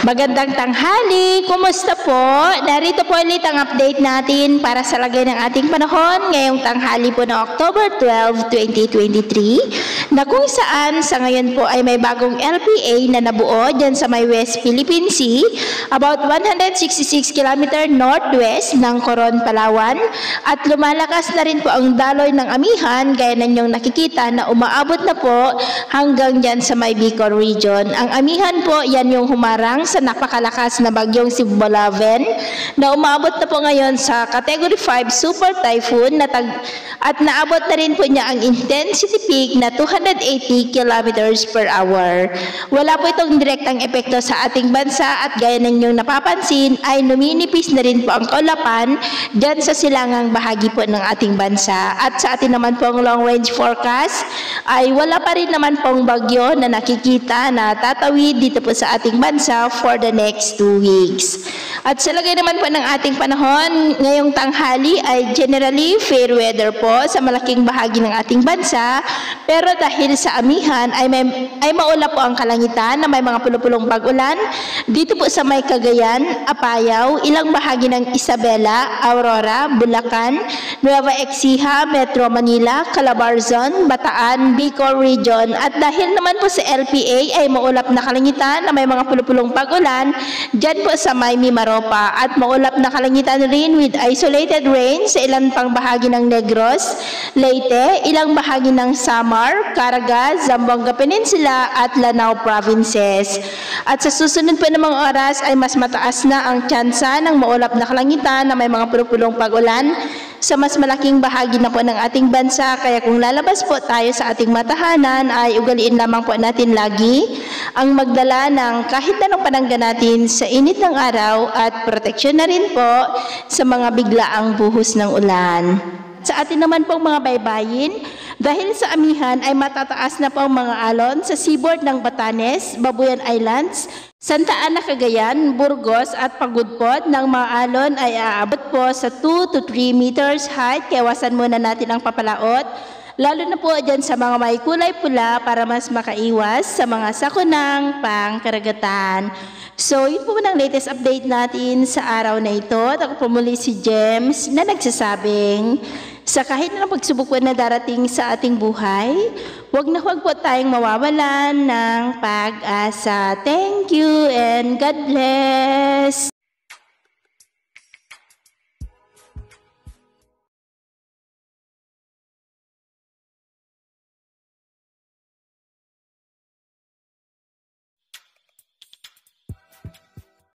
Magandang tanghali! Kumusta po? Narito po ulit ang update natin para sa lagay ng ating panahon ngayong tanghali po ng October 12, 2023 na kung saan sa ngayon po ay may bagong LPA na nabuo dyan sa may West Philippine Sea about 166 km northwest ng Coron, Palawan at lumalakas na rin po ang daloy ng amihan gaya na ninyong nakikita na umaabot na po hanggang dyan sa may Bicol region. Ang amihan po, yan yung humarang sa napakalakas na bagyong si Bolaven na umabot na po ngayon sa Category 5 Super Typhoon at naabot na rin po niya ang intensity peak na 280 kilometers per hour. Wala po itong direktang epekto sa ating bansa at gaya ninyong napapansin ay numinipis na rin po ang kaulapan dyan sa silangang bahagi po ng ating bansa. At sa atin naman po ang long range forecast ay wala pa rin naman pong bagyo na nakikita na tatawid dito po sa ating bansa for the next 2 weeks. At sa lagay naman po ng ating panahon, ngayong tanghali ay generally fair weather po sa malaking bahagi ng ating bansa. Pero dahil sa amihan ay maula po ang kalangitan na may mga pulupulong pag-ulan dito po sa may Cagayan, Apayao, ilang bahagi ng Isabela, Aurora, Bulacan, Nueva Ecija, Metro Manila, Calabarzon, Bataan, Bicol Region. At dahil naman po sa LPA ay maulap na kalangitan na may mga pulupulong pag-ulan dyan po sa may Mimaropa at maulap na kalangitan rin with isolated rain sa ilang pang bahagi ng Negros, Leyte, ilang bahagi ng Samar, Caraga, Zamboanga Peninsula at Lanao provinces. At sa susunod po ng mga oras ay mas mataas na ang tsansa ng maulap na kalangitan na may mga pulupulong pag-ulan sa mas malaking bahagi na po ng ating bansa. Kaya kung lalabas po tayo sa ating matahanan ay ugaliin lamang po natin lagi ang magdala ng kahit anong panangga natin sa init ng araw at proteksyon na rin po sa mga biglaang buhos ng ulan. Sa atin naman pong mga baybayin, dahil sa amihan ay matataas na po ang mga alon sa seaboard ng Batanes, Babuyan Islands, Santa Ana, Cagayan, Burgos at Pagudpod ng mga alon ay aabot po sa 2 to 3 meters height. Kaya iwasan muna natin ang papalaot, lalo na po dyan sa mga may kulay pula para mas makaiwas sa mga sakunang pangkaragatan. So, yun po ang latest update natin sa araw na ito. At ako po muli si James na nagsasabing, sa kahit na pagsubok po na darating sa ating buhay, huwag po tayong mawawalan ng pag-asa. Thank you and God bless!